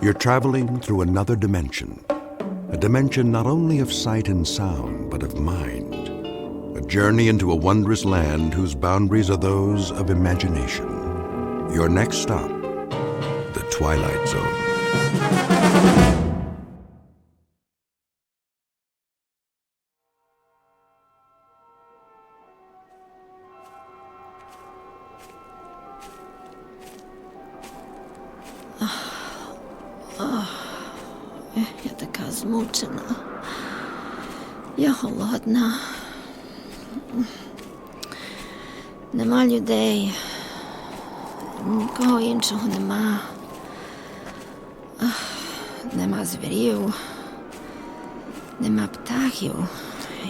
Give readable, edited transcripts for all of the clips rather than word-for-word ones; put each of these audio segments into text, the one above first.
You're traveling through another dimension. A dimension not only of sight and sound, but of mind. A journey into a wondrous land whose boundaries are those of imagination. Your next stop, the Twilight Zone. Я така змучена. Я голодна. Нема людей. Нікого іншого нема. Нема звірів. Нема птахів.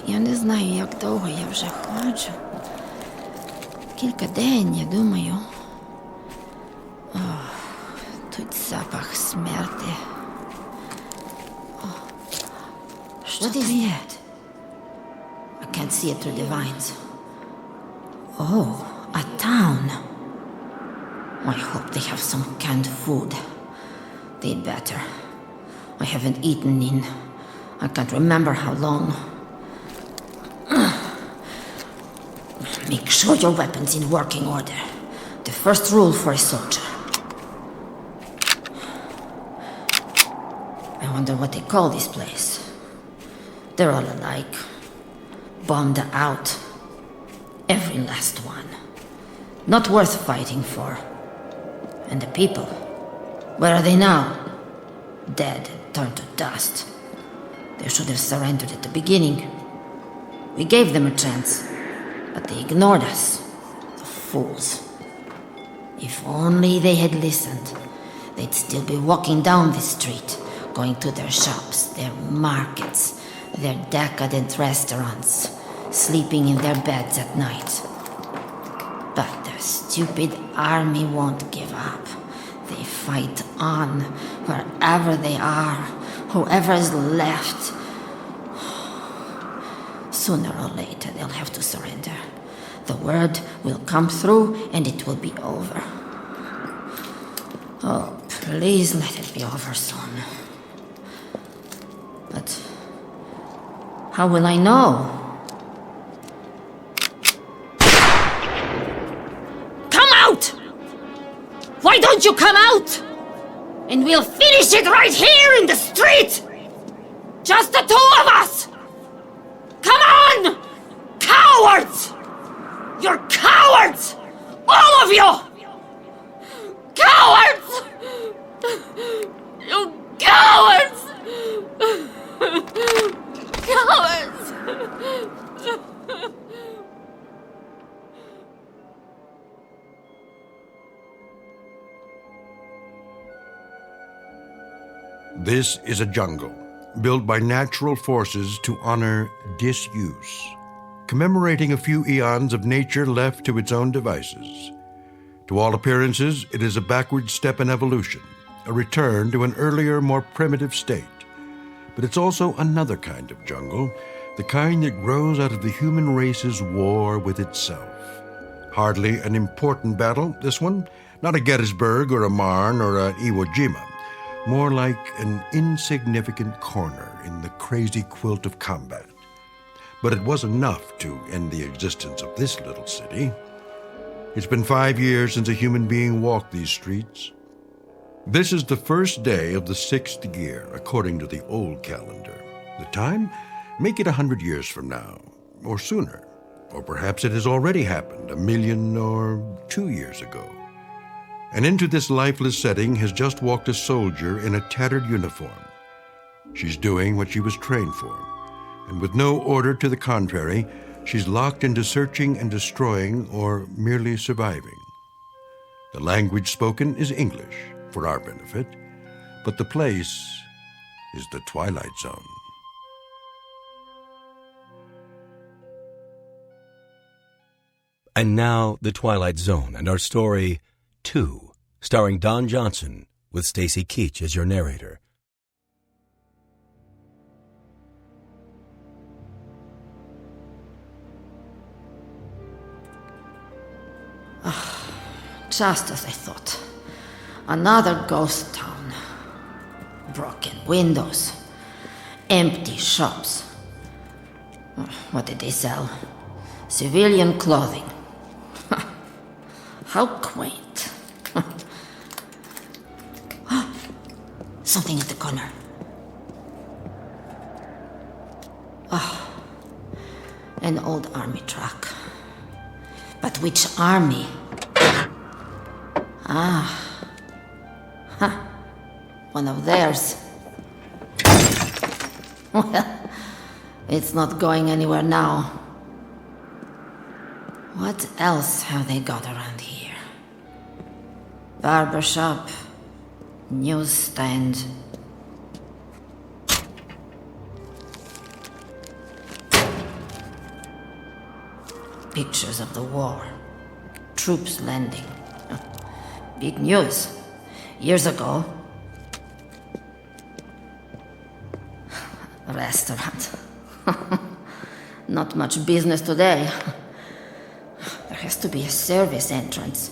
Я не знаю, як довго я вже ходжу. Кілька день, я думаю. Тут запах смерти. What is it? I can't see it through the vines. Oh, a town. I hope they have some canned food. They'd better. I haven't eaten in... I can't remember how long. Make sure your weapon's in working order. The first rule for a soldier. I wonder what they call this place. They're all alike. Bombed out. Every last one. Not worth fighting for. And the people, where are they now? Dead and turned to dust. They should have surrendered at the beginning. We gave them a chance, but they ignored us. The fools. If only they had listened, they'd still be walking down this street, going to their shops, their markets, their decadent restaurants, sleeping in their beds at night. But their stupid army won't give up. They fight on, wherever they are, whoever is left. Sooner or later, they'll have to surrender. The word will come through, and it will be over. Oh, please let it be over soon. But how will I know? Come out! Why don't you come out? And we'll finish it right here in the street! Just the two of us! Come on! Cowards! You're cowards! All of you! Cowards! You cowards! Cowards! This is a jungle, built by natural forces to honor disuse, commemorating a few eons of nature left to its own devices. To all appearances, it is a backward step in evolution, a return to an earlier, more primitive state. But it's also another kind of jungle, the kind that grows out of the human race's war with itself. Hardly an important battle, this one. Not a Gettysburg or a Marne or a Iwo Jima. More like an insignificant corner in the crazy quilt of combat. But it was enough to end the existence of this little city. It's been 5 years since a human being walked these streets. This is the first day of the 6th year, according to the old calendar. The time? Make it 100 years from now, or sooner. Or perhaps it has already happened 1 million or 2 years ago. And into this lifeless setting has just walked a soldier in a tattered uniform. She's doing what she was trained for, and with no order to the contrary, she's locked into searching and destroying or merely surviving. The language spoken is English, for our benefit, but the place is the Twilight Zone. And now, The Twilight Zone and our story, 2, starring Don Johnson, with Stacy Keach as your narrator. Just as I thought. Another ghost town. Broken windows. Empty shops. What did they sell? Civilian clothing. How quaint. Something at the corner. Oh, an old army truck. But which army? One of theirs. Well, it's not going anywhere now. What else have they got around here? Barbershop, newsstand. Pictures of the war. Troops landing. Big news. Years ago. A restaurant. Not much business today. There has to be a service entrance.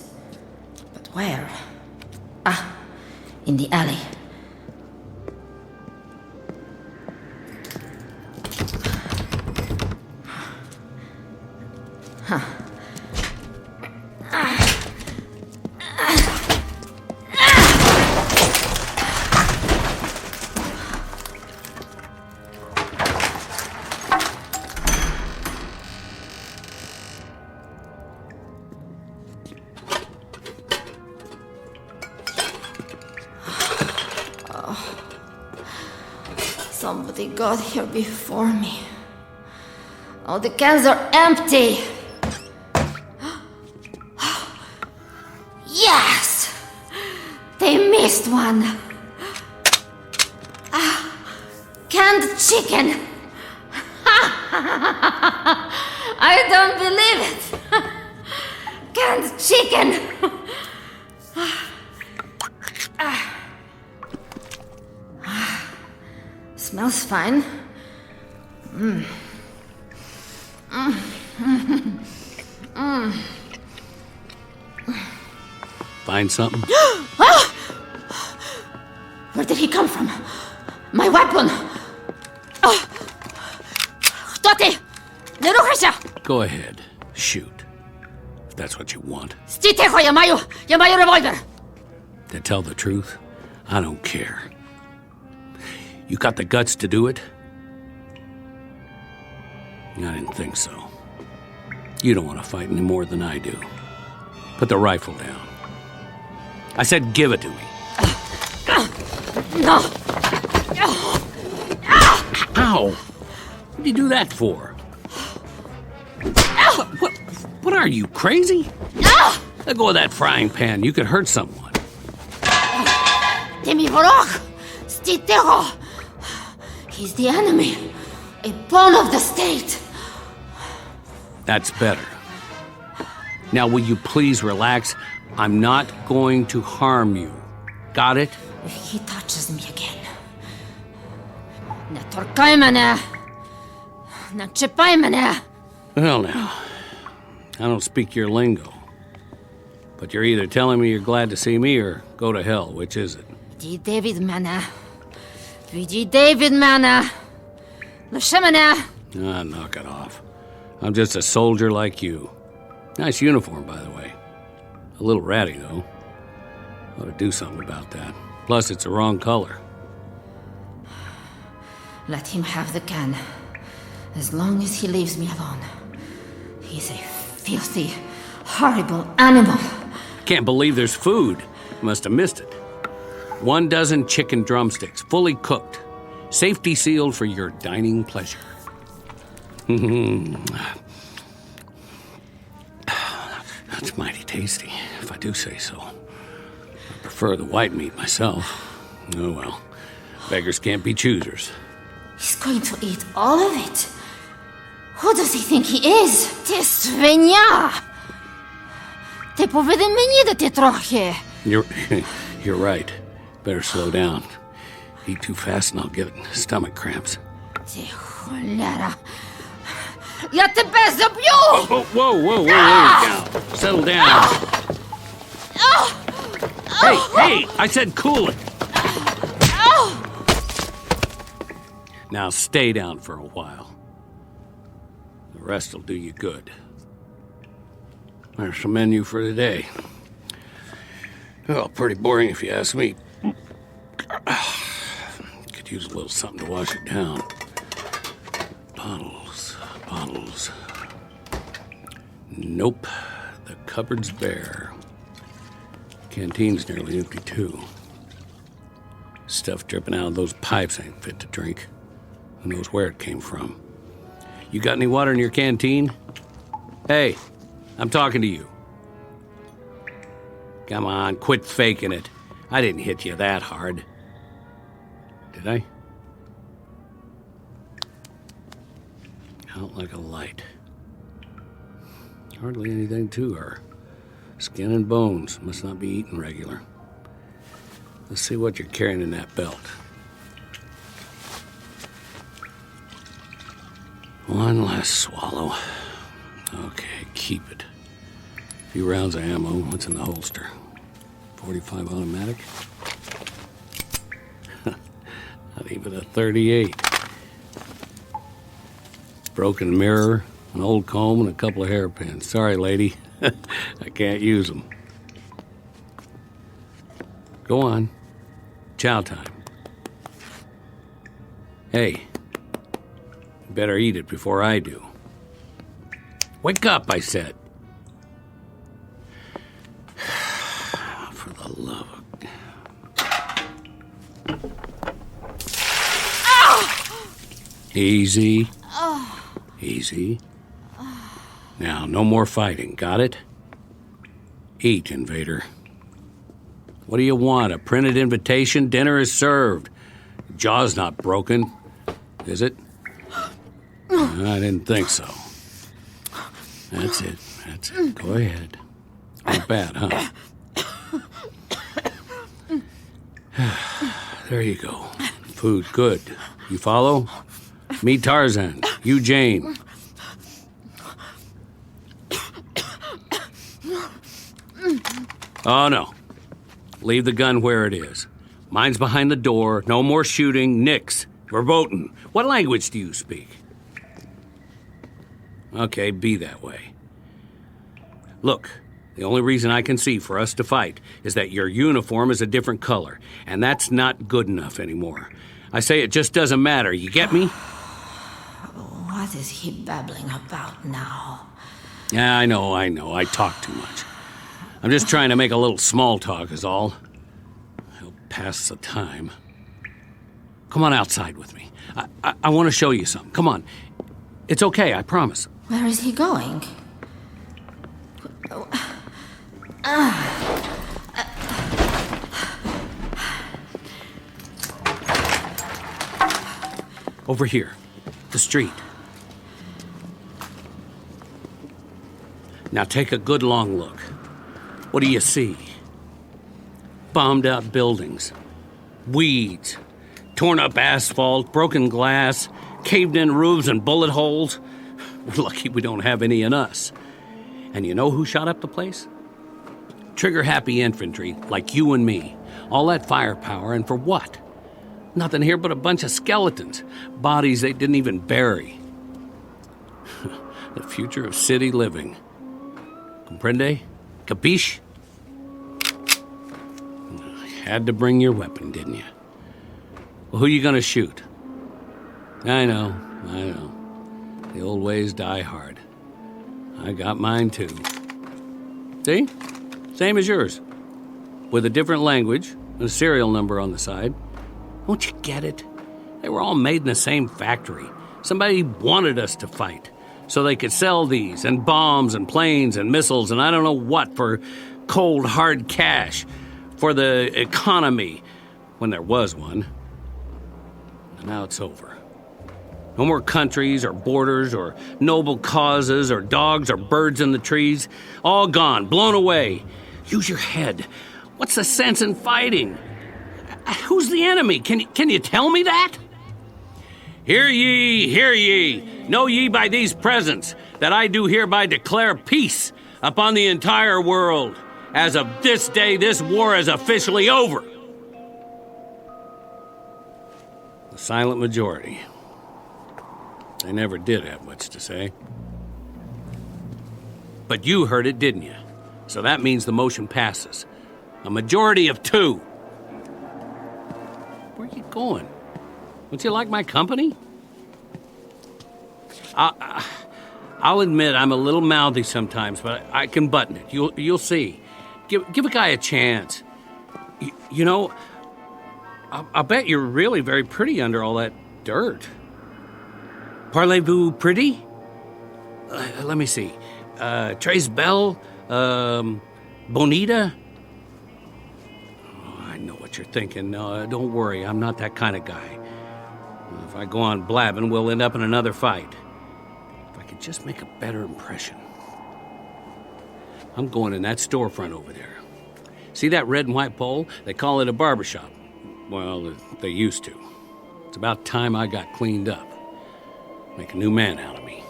But where? In the alley. Somebody got here before me. All the cans are empty. Yes! They missed one. Canned chicken. I don't believe it. Canned chicken. Smells fine. Find something? Where did he come from? My weapon! Кто ты? Не рухайся! Go ahead. Shoot. If that's what you want. Стій тихо, я маю револьвер! To tell the truth, I don't care. You got the guts to do it? I didn't think so. You don't want to fight any more than I do. Put the rifle down. I said give it to me. No! Ow! What did you do that for? What are you, crazy? Let go of that frying pan. You could hurt someone. Ты ми ворог! Стій тихо! He's the enemy. A pawn of the state. That's better. Now, will you please relax? I'm not going to harm you. Got it? If he touches me again... Не торкай мене! Не чіпай мене! Well, now, I don't speak your lingo. But you're either telling me you're glad to see me or go to hell. Which is it? Відійди від мене. Відійди від мене. Лиши мене. Knock it off. I'm just a soldier like you. Nice uniform, by the way. A little ratty, though. Ought to do something about that. Plus, it's the wrong color. Let him have the can. As long as he leaves me alone. He's a filthy, horrible animal. Can't believe there's food. Must have missed it. 1 dozen chicken drumsticks, fully cooked. Safety sealed for your dining pleasure. That's mighty tasty, if I do say so. I prefer the white meat myself. Oh well, beggars can't be choosers. He's going to eat all of it. Who does he think he is? Ти свиня! Ти повинен мені дати трохи. You're right. Better slow down. Eat too fast and I'll get stomach cramps. Ти холера. Я тебе заб'ю! Whoa, now. Settle down. Hey, I said cool it. Now stay down for a while. The rest will do you good. There's the menu for today. Well, pretty boring if you ask me. Could use a little something to wash it down. Bottles. Nope. The cupboard's bare. Canteen's nearly empty, too. Stuff dripping out of those pipes ain't fit to drink. Who knows where it came from? You got any water in your canteen? Hey, I'm talking to you. Come on, quit faking it. I didn't hit you that hard. Did I? Out like a light. Hardly anything to her. Skin and bones. Must not be eating regular. Let's see what you're carrying in that belt. One last swallow. Okay, keep it. A few rounds of ammo. What's in the holster? 45 automatic? Not even a 38. Broken mirror, an old comb, and a couple of hairpins. Sorry, lady. I can't use them. Go on. Chow time. Hey, you better eat it before I do. Wake up, I said. For the love of... Easy. Easy. Now, no more fighting, got it? Eat, invader. What do you want, a printed invitation? Dinner is served. Jaw's not broken, is it? I didn't think so. That's it. Go ahead. Not bad, huh? There you go. Food, good. You follow? Me, Tarzan. You, Jane. Oh, no. Leave the gun where it is. Mine's behind the door. No more shooting. Nix. Verboten. What language do you speak? Okay, be that way. Look, the only reason I can see for us to fight is that your uniform is a different color, and that's not good enough anymore. I say it just doesn't matter. You get me? What is he babbling about now? Yeah, I know. I talk too much. I'm just trying to make a little small talk is all. Help pass the time. Come on outside with me. I want to show you something. Come on. It's okay, I promise. Where is he going? Over here. The street. Now take a good long look. What do you see? Bombed out buildings, weeds, torn up asphalt, broken glass, caved in roofs and bullet holes. We're lucky we don't have any in us. And you know who shot up the place? Trigger-happy infantry like you and me. All that firepower, and for what? Nothing here but a bunch of skeletons, bodies they didn't even bury. The future of city living. Comprende? Capiche? Had to bring your weapon, didn't you? Well, who you gonna shoot? I know. The old ways die hard. I got mine too. See? Same as yours. With a different language and a serial number on the side. Don't you get it? They were all made in the same factory. Somebody wanted us to fight so they could sell these and bombs and planes and missiles and I don't know what for cold, hard cash for the economy when there was one. And now it's over. No more countries or borders or noble causes or dogs or birds in the trees. All gone, blown away. Use your head. What's the sense in fighting? Who's the enemy? Can you tell me that? Hear ye, hear ye. Know ye by these presents that I do hereby declare peace upon the entire world. As of this day, this war is officially over. The silent majority. They never did have much to say. But you heard it, didn't you? So that means the motion passes. A majority of 2. Where are you going? Don't you like my company? I'll admit I'm a little mouthy sometimes, but I can button it. You'll see. Give a guy a chance. You know, I'll bet you're really very pretty under all that dirt. Parlez-vous pretty? Let me see. Tres Belle? Bonita? Oh, I know what you're thinking. Don't worry, I'm not that kind of guy. If I go on blabbing, we'll end up in another fight. If I could just make a better impression. I'm going in that storefront over there. See that red and white pole? They call it a barbershop. Well, they used to. It's about time I got cleaned up. Make a new man out of me.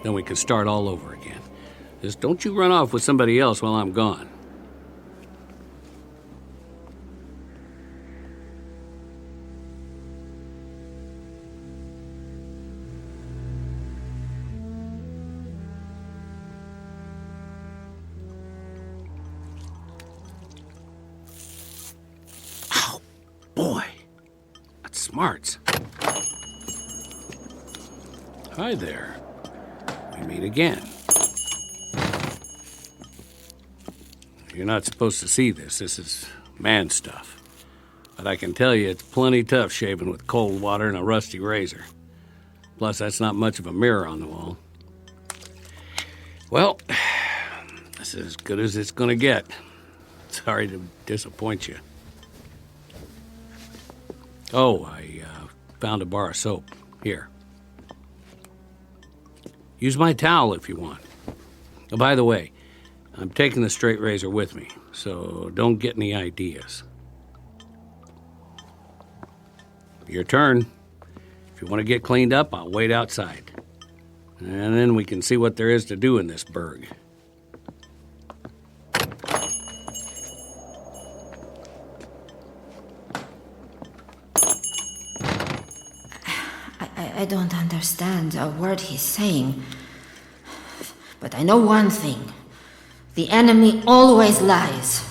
Then we can start all over again. Just don't you run off with somebody else while I'm gone. Oh, boy. That's smarts. Hi there. We meet again. You're not supposed to see this. This is man stuff. But I can tell you it's plenty tough shaving with cold water and a rusty razor. Plus, that's not much of a mirror on the wall. Well, this is as good as it's gonna get. Sorry to disappoint you. Oh, I found a bar of soap. Here. Use my towel if you want. Oh, by the way, I'm taking the straight razor with me, so don't get any ideas. Your turn. If you want to get cleaned up, I'll wait outside. And then we can see what there is to do in this burg. I don't understand a word he's saying. But I know one thing. The enemy always lies.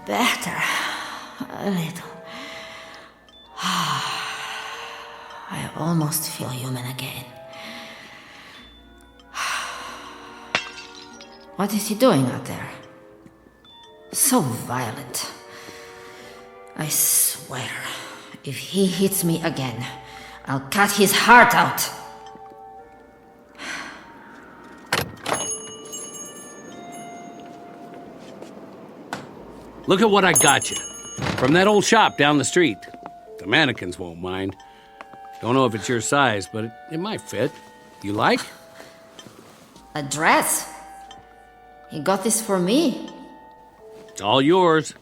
Better. A little. I almost feel human again. What is he doing out there? So violent. I swear, if he hits me again, I'll cut his heart out. Look at what I got you. From that old shop down the street. The mannequins won't mind. Don't know if it's your size, but it might fit. You like? A dress? He got this for me? It's all yours.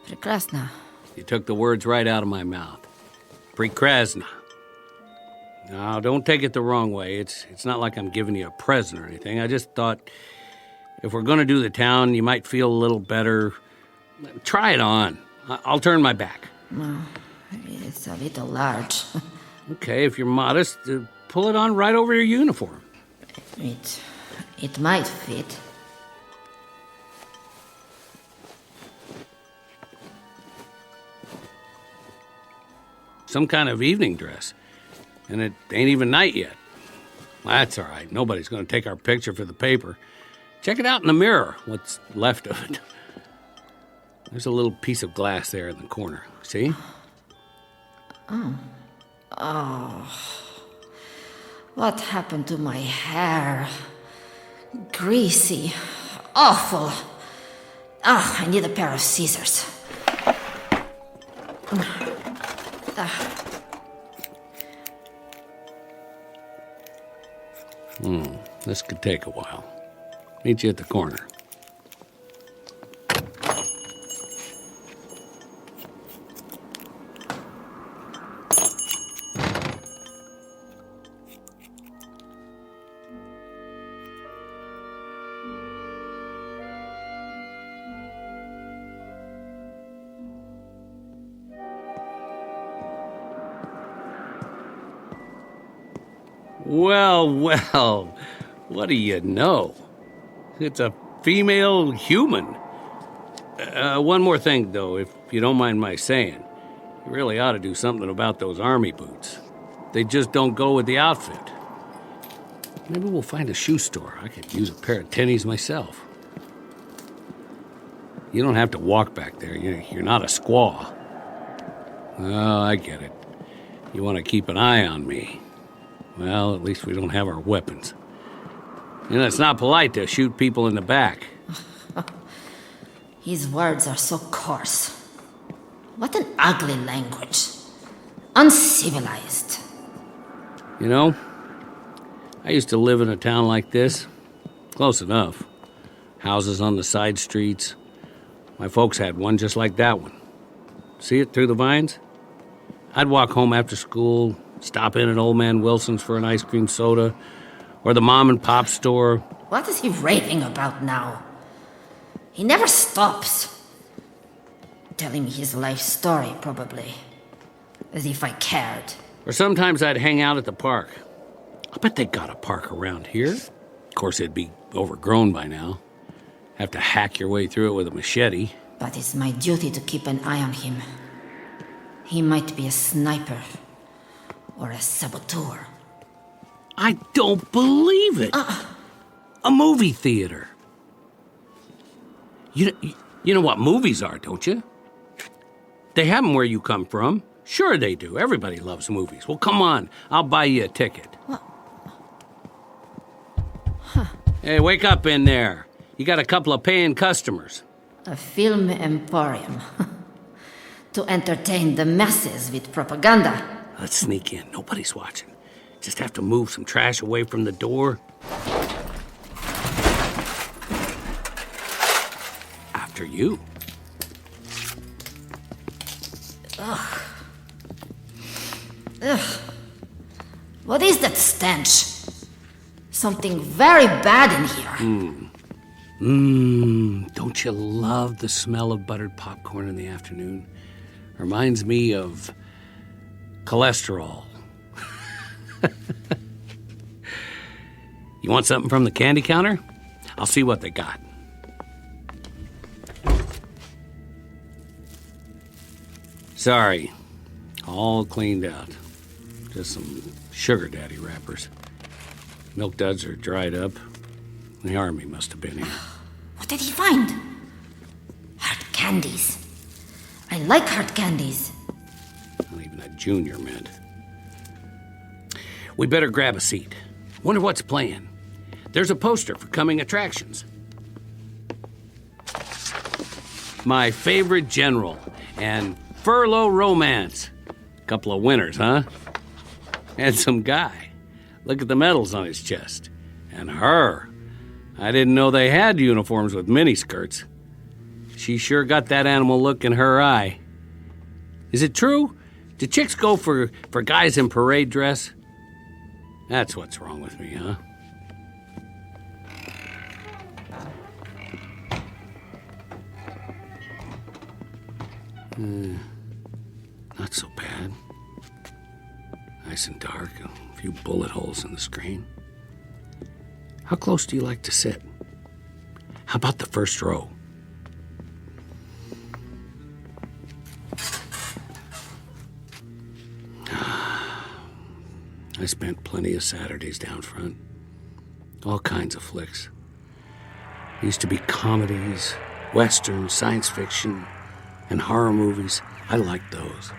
Прекрасно. You took the words right out of my mouth. Prekrasna. Now, don't take it the wrong way. It's not like I'm giving you a present or anything. I just thought if we're going to do the town, you might feel a little better. Try it on. I'll turn my back. It's a little large. Okay, if you're modest, pull it on right over your uniform. It might fit. Some kind of evening dress. And it ain't even night yet. That's all right. Nobody's going to take our picture for the paper. Check it out in the mirror, what's left of it. There's a little piece of glass there in the corner. See? Oh. What happened to my hair? Greasy. Awful. Oh, I need a pair of scissors. This could take a while. Meet you at the corner. Well, what do you know? It's a female human. One more thing, though, if you don't mind my saying. You really ought to do something about those army boots. They just don't go with the outfit. Maybe we'll find a shoe store. I could use a pair of tennies myself. You don't have to walk back there. You're not a squaw. Oh, I get it. You want to keep an eye on me. Well, at least we don't have our weapons. It's not polite to shoot people in the back. His words are so coarse. What an ugly language. Uncivilized. I used to live in a town like this. Close enough. Houses on the side streets. My folks had one just like that one. See it through the vines? I'd walk home after school, stop in at Old Man Wilson's for an ice cream soda, or the mom and pop store. What is he raving about now? He never stops. Telling me his life story, probably. As if I cared. Or sometimes I'd hang out at the park. I bet they got a park around here. Of course, it'd be overgrown by now. Have to hack your way through it with a machete. But it's my duty to keep an eye on him. He might be a sniper. Or a saboteur. I don't believe it. A movie theater. You know what movies are, don't you? They have them where you come from. Sure they do. Everybody loves movies. Well, come on. I'll buy you a ticket. What? Hey, wake up in there. You got a couple of paying customers. A film emporium. To entertain the masses with propaganda. Let's sneak in. Nobody's watching. Just have to move some trash away from the door. After you. Ugh. What is that stench? Something very bad in here. Don't you love the smell of buttered popcorn in the afternoon? Reminds me of cholesterol. You want something from the candy counter? I'll see what they got. Sorry, all cleaned out. Just some sugar daddy wrappers. Milk duds are dried up. The army must have been here. What did he find? Hard candies. I like hard candies. Not even a junior mint. We better grab a seat. Wonder what's playing. There's a poster for coming attractions. My favorite general and furlough romance. Couple of winners, huh? And some guy. Look at the medals on his chest. And her. I didn't know they had uniforms with miniskirts. She sure got that animal look in her eye. Is it true? Do chicks go for guys in parade dress? That's what's wrong with me, huh? Not so bad. Nice and dark, a few bullet holes in the screen. How close do you like to sit? How about the first row? I spent plenty of Saturdays down front. All kinds of flicks. Used to be comedies, westerns, science fiction, and horror movies. I liked those.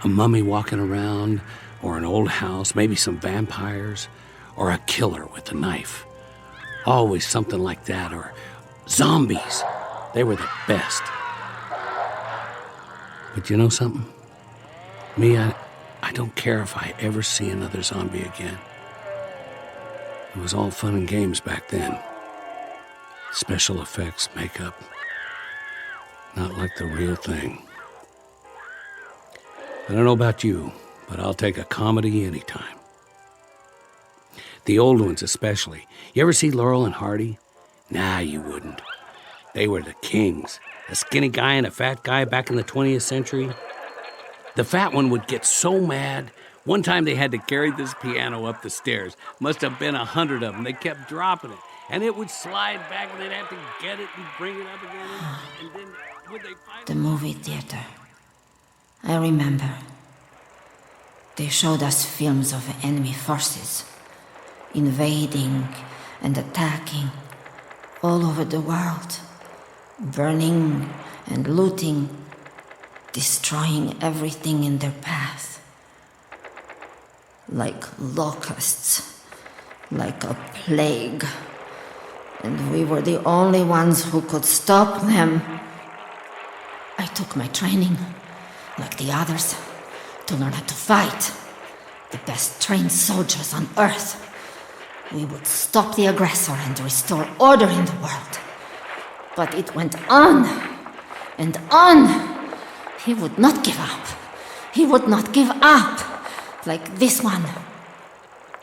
A mummy walking around, or an old house, maybe some vampires, or a killer with a knife. Always something like that, or zombies. They were the best. But you know something? Me, I don't care if I ever see another zombie again. It was all fun and games back then. Special effects, makeup. Not like the real thing. I don't know about you, but I'll take a comedy anytime. The old ones especially. You ever see Laurel and Hardy? Nah, you wouldn't. They were the kings. A skinny guy and a fat guy back in the 20th century. The fat one would get so mad, One time they had to carry this piano up the stairs. Must have been 100 of them. They kept dropping it. And it would slide back, and they'd have to get it and bring it up again. And then would they finally... The movie theater. I remember. They showed us films of enemy forces, invading and attacking all over the world, burning and looting, destroying everything in their path. Like locusts, like a plague. And we were the only ones who could stop them. I took my training, like the others, to learn how to fight. The best trained soldiers on Earth. We would stop the aggressor and restore order in the world. But it went on and on. He would not give up. He would not give up. Like this one.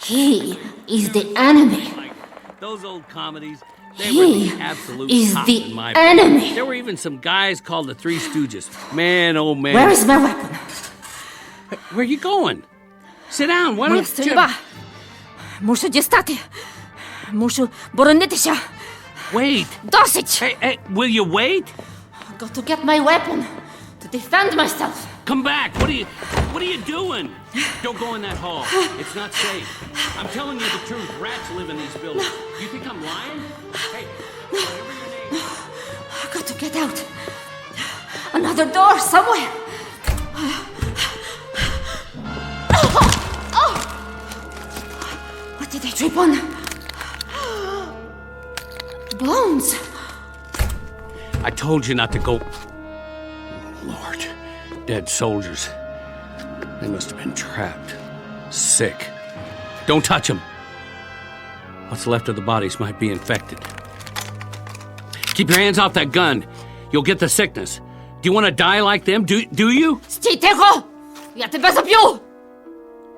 He is the enemy. Those old comedies, they were the absolute top in my book. Enemy. There were even some guys called the Three Stooges. Man, oh man. Where is my weapon? Where are you going? Sit down, why Моя don't you... стрільба. Мушу дістати. Мушу боронитися. Wait. Досить. Hey, will you wait? I've got to get my weapon to defend myself. Come back. What are you doing? Don't go in that hall. It's not safe. I'm telling you the truth. Rats live in these buildings. You think I'm lying? Hey, whatever your name is. I've got to get out. Another door somewhere. What did I trip on? Bones. I told you not to go. Lord, dead soldiers. They must have been trapped. Sick. Don't touch them. What's left of the bodies might be infected. Keep your hands off that gun. You'll get the sickness. Do you want to die like them? Do you? Стій тихо! Я тебе заб'ю!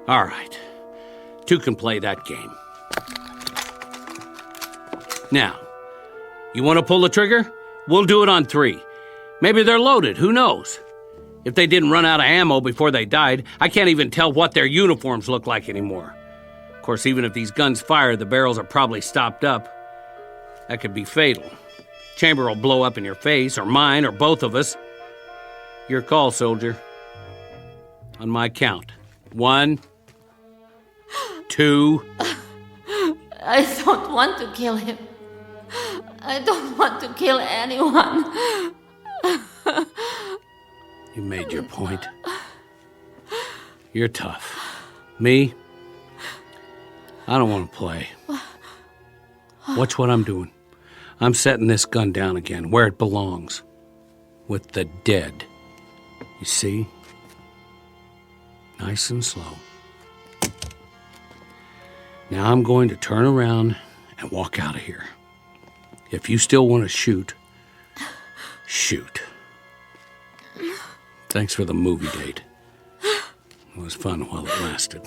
All right. Two can play that game. Now, you want to pull the trigger? We'll do it on 3. Maybe they're loaded, who knows? If they didn't run out of ammo before they died, I can't even tell what their uniforms look like anymore. Of course, even if these guns fire, the barrels are probably stopped up. That could be fatal. Chamber will blow up in your face, or mine, or both of us. Your call, soldier. On my count. 1, 2... I don't want to kill him. I don't want to kill anyone. You made your point. You're tough. Me? I don't want to play. Watch what I'm doing. I'm setting this gun down again, where it belongs. With the dead. You see? Nice and slow. Now I'm going to turn around and walk out of here. If you still want to shoot, shoot. Thanks for the movie date. It was fun while it lasted.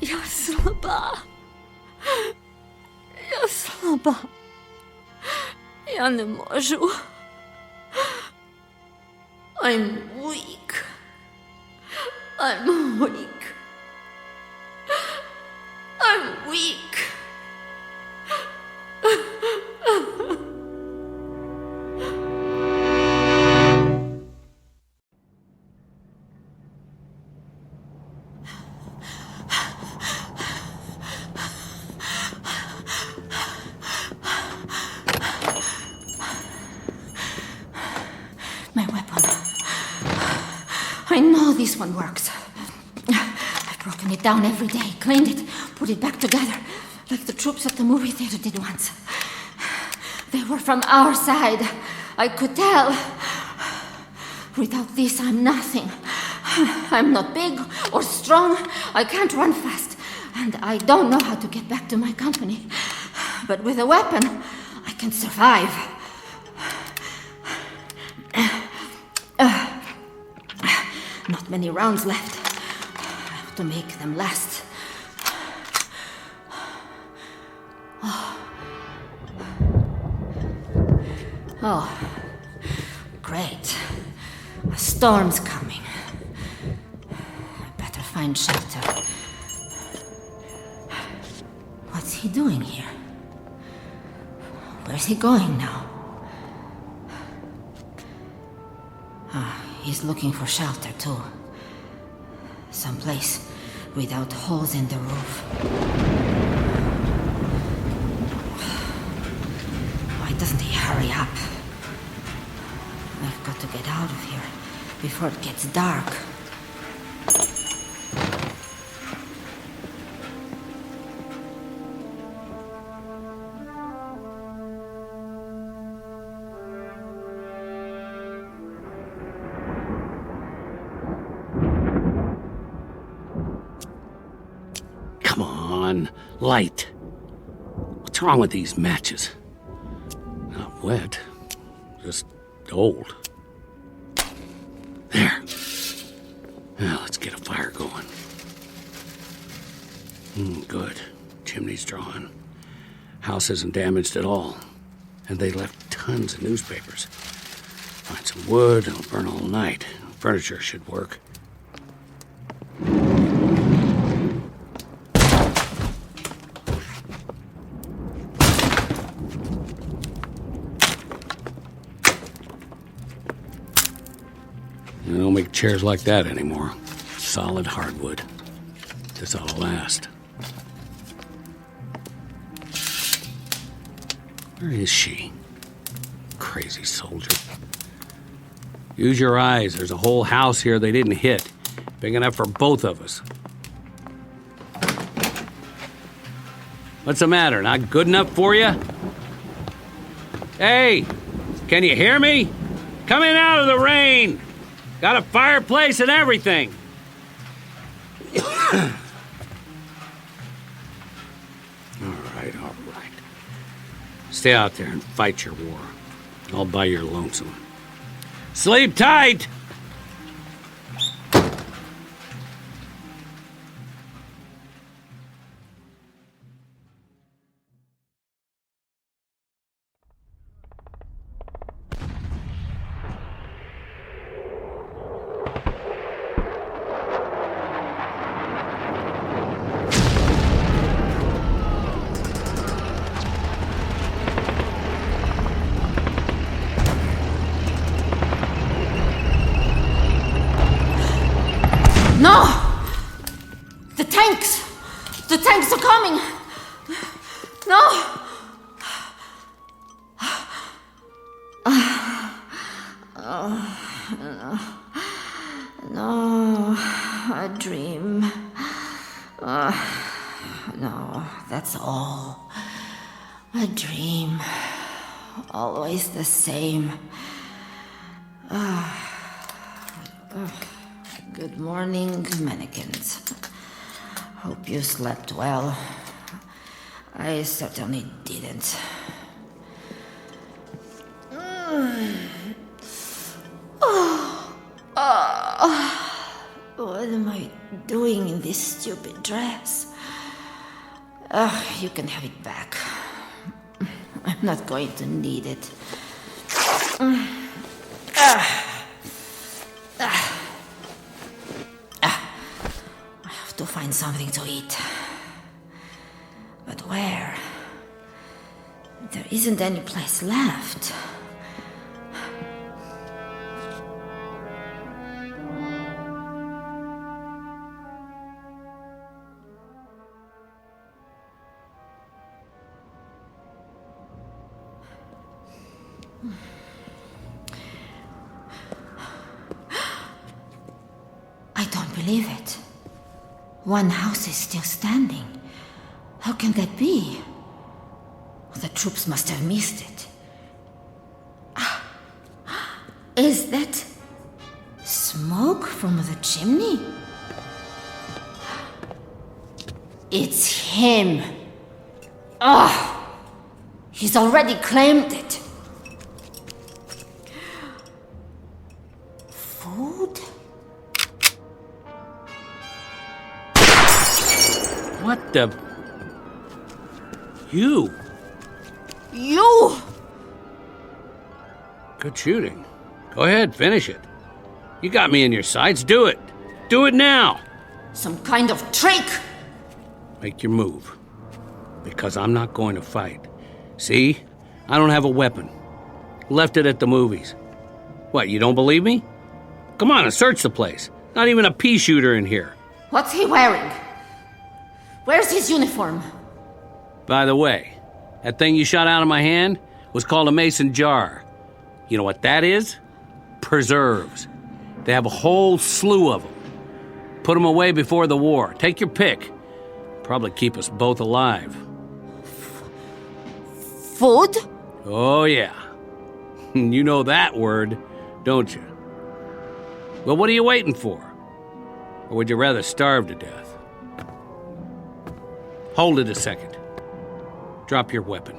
Я слаба. Я слаба. Я не можу. I'm weak. I'm weak. I'm weak. My weapon. I know this one works. I've broken it down every day, cleaned it, put it back together, like the troops at the movie theater did once. They were from our side. I could tell. Without this, I'm nothing. I'm not big or strong. I can't run fast. And I don't know how to get back to my company. But with a weapon, I can survive. Not many rounds left. I have to make them last. Oh, great. A A storm's coming. I better find shelter. What's he doing here? Where's he going now? He's looking for shelter too. Someplace without holes in the roof. Why doesn't he hurry up? I've got to get out of here before it gets dark. Come on, light. What's wrong with these matches? Not wet, just old. There. Now let's get a fire going. Good. Chimney's drawn. House isn't damaged at all. And they left tons of newspapers. Find some wood, it'll burn all night. Furniture should work. They don't make chairs like that anymore. Solid hardwood. This ought to last. Where is she? Crazy soldier. Use your eyes. There's a whole house here they didn't hit. Big enough for both of us. What's the matter? Not good enough for you? Hey! Can you hear me? Coming out of the rain! Got a fireplace and everything. All right. Stay out there and fight your war. All by your lonesome. Sleep tight! No! The tanks! The tanks are coming! No! No, a dream. No, that's all. A dream. Always the same. Good morning, mannequins. Hope you slept well. I certainly didn't. What am I doing in this stupid dress? You can have it back. I'm not going to need it. To find something to eat. But where? There isn't any place left. I don't believe it. One house is still standing. How can that be? The troops must have missed it. Is that smoke from the chimney? It's him. He's already claimed it. Food? What the... You? You! Good shooting. Go ahead, finish it. You got me in your sights. Do it. Do it now. Some kind of trick! Make your move. Because I'm not going to fight. See? I don't have a weapon. Left it at the movies. What, you don't believe me? Come on and search the place. Not even a pea shooter in here. What's he wearing? Where's his uniform? By the way, that thing you shot out of my hand was called a mason jar. You know what that is? Preserves. They have a whole slew of them. Put them away before the war. Take your pick. Probably keep us both alive. Food? Oh, yeah. You know that word, don't you? Well, what are you waiting for? Or would you rather starve to death? Hold it a second. Drop your weapon.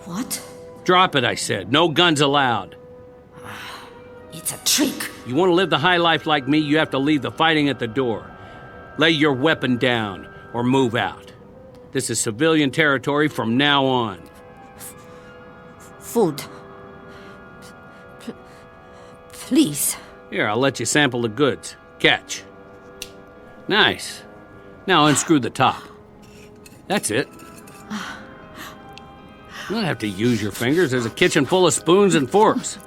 What? Drop it, I said. No guns allowed. It's a trick. You want to live the high life like me, you have to leave the fighting at the door. Lay your weapon down or move out. This is civilian territory from now on. Food. Please. Here, I'll let you sample the goods. Catch. Nice. Now unscrew the top. That's it. You don't have to use your fingers. There's a kitchen full of spoons and forks.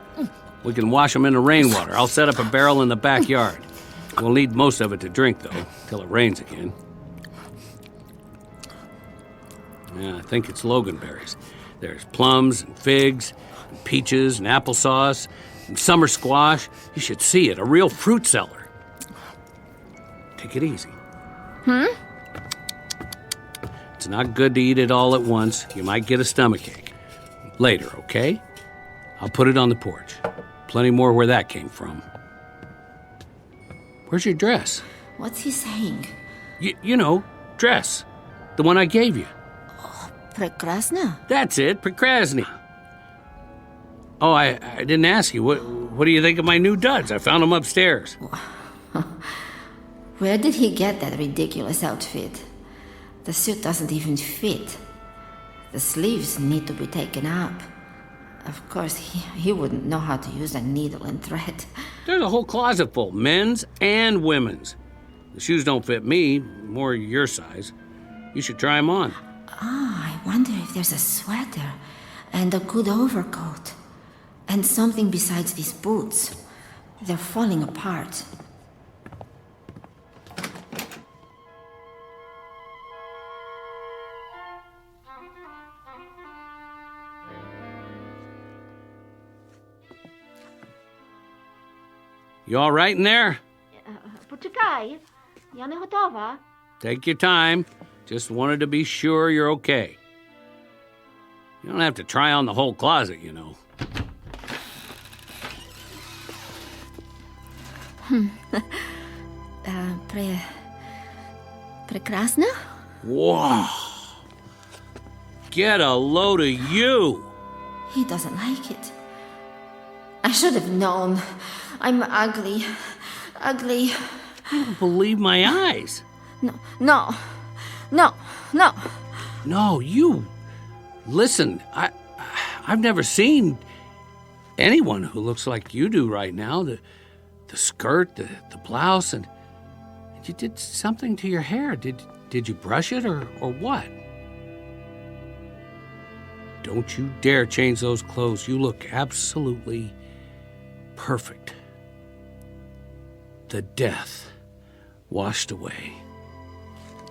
We can wash them in the rainwater. I'll set up a barrel in the backyard. We'll need most of it to drink, though, till it rains again. Yeah, I think it's loganberries. There's plums and figs and peaches and applesauce and summer squash. You should see it, a real fruit cellar. Take it easy. It's not good to eat it all at once. You might get a stomachache. Later, okay? I'll put it on the porch. Plenty more where that came from. Where's your dress? What's he saying? You know, dress. The one I gave you. Prekrasna? That's it, Prekrasny. Oh, I didn't ask you. What do you think of my new duds? I found them upstairs. Where did he get that ridiculous outfit? The suit doesn't even fit. The sleeves need to be taken up. Of course, he wouldn't know how to use a needle and thread. There's a whole closet full, men's and women's. The shoes don't fit me, more your size. You should try them on. I wonder if there's a sweater and a good overcoat. And something besides these boots. They're falling apart. You all right in there? Poczekaj, ja nie gotowa. Take your time. Just wanted to be sure you're okay. You don't have to try on the whole closet, you know. Prekrasna? Whoa! Get a load of you! He doesn't like it. I should have known. I'm ugly. Ugly. I don't believe my eyes. No. No, you. Listen, I've never seen anyone who looks like you do right now. The skirt, the blouse, and you did something to your hair. Did you brush it or what? Don't you dare change those clothes. You look absolutely perfect. The death washed away.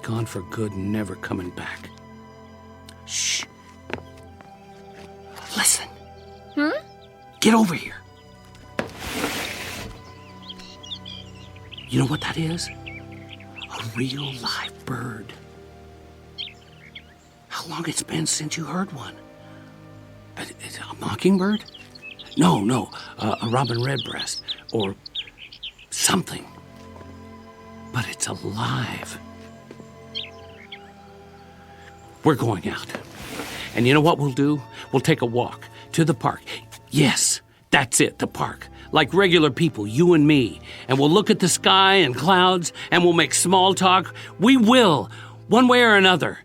Gone for good and never coming back. Shh. Listen. Get over here. You know what that is? A real live bird. How long it's been since you heard one? A mockingbird? No, a robin redbreast or something. But it's alive. We're going out. And you know what we'll do? We'll take a walk to the park. Yes, that's it, the park. Like regular people, you and me. And we'll look at the sky and clouds, and we'll make small talk. We will, one way or another.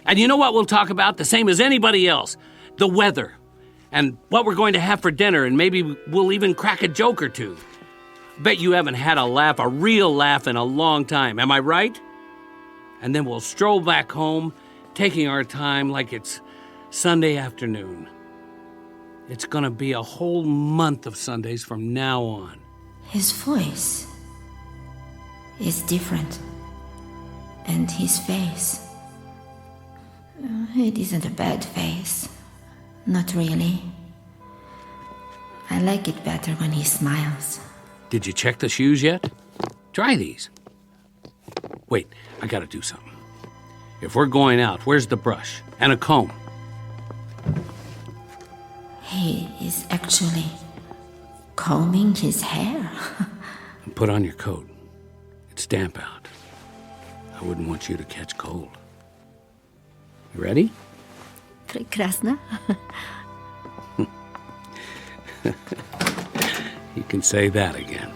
And you know what we'll talk about? The same as anybody else. The weather. And what we're going to have for dinner, and maybe we'll even crack a joke or two. Bet you haven't had a real laugh in a long time. Am I right? And then we'll stroll back home, taking our time like it's Sunday afternoon. It's gonna be a whole month of Sundays from now on. His voice is different. And his face. It isn't a bad face. Not really. I like it better when he smiles. Did you check the shoes yet? Try these. Wait, I gotta do something. If we're going out, where's the brush? And a comb? He is actually combing his hair. Put on your coat. It's damp out. I wouldn't want you to catch cold. You ready? Прекрасно. You can say that again.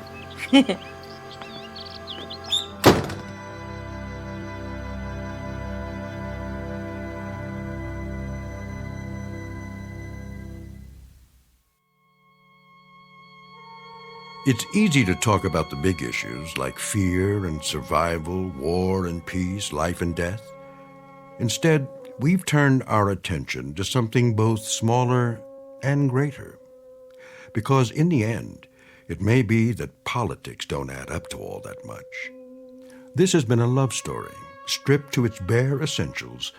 It's easy to talk about the big issues like fear and survival, war and peace, life and death. Instead, we've turned our attention to something both smaller and greater. Because in the end, it may be that politics don't add up to all that much. This has been a love story, stripped to its bare essentials,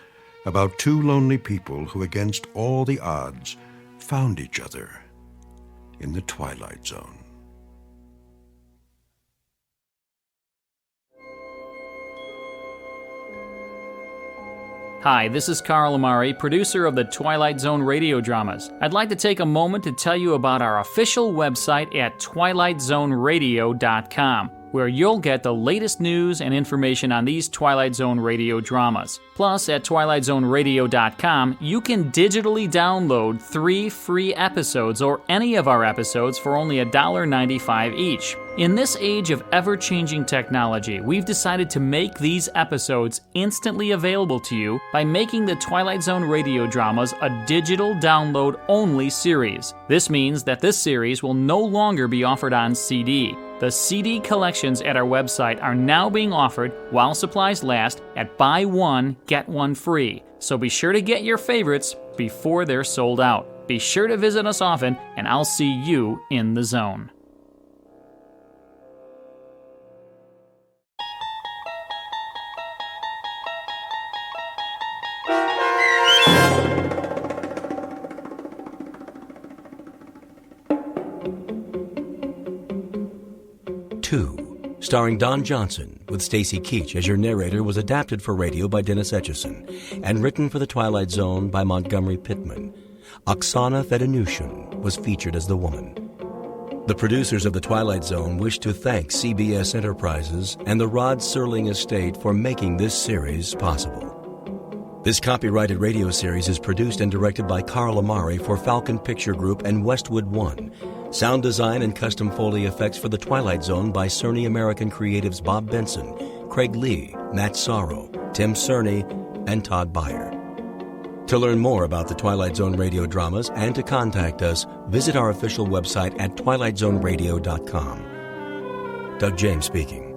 about two lonely people who, against all the odds, found each other in the Twilight Zone. Hi, this is Carl Amari, producer of the Twilight Zone radio dramas. I'd like to take a moment to tell you about our official website at twilightzoneradio.com, where you'll get the latest news and information on these Twilight Zone radio dramas. Plus, at twilightzoneradio.com, you can digitally download 3 free episodes or any of our episodes for only $1.95 each. In this age of ever-changing technology, we've decided to make these episodes instantly available to you by making the Twilight Zone radio dramas a digital download-only series. This means that this series will no longer be offered on CD. The CD collections at our website are now being offered while supplies last at buy one, get one free. So be sure to get your favorites before they're sold out. Be sure to visit us often, and I'll see you in the zone. Starring Don Johnson, with Stacy Keach as your narrator, was adapted for radio by Dennis Etchison and written for The Twilight Zone by Montgomery Pittman. Oksana Fedonushyan was featured as the woman. The producers of The Twilight Zone wish to thank CBS Enterprises and the Rod Serling Estate for making this series possible. This copyrighted radio series is produced and directed by Carl Amari for Falcon Picture Group and Westwood One. Sound design and custom Foley effects for The Twilight Zone by Cerny American Creatives Bob Benson, Craig Lee, Matt Sorrow, Tim Cerny, and Todd Beyer. To learn more about the Twilight Zone radio dramas and to contact us, visit our official website at twilightzoneradio.com. Doug James speaking.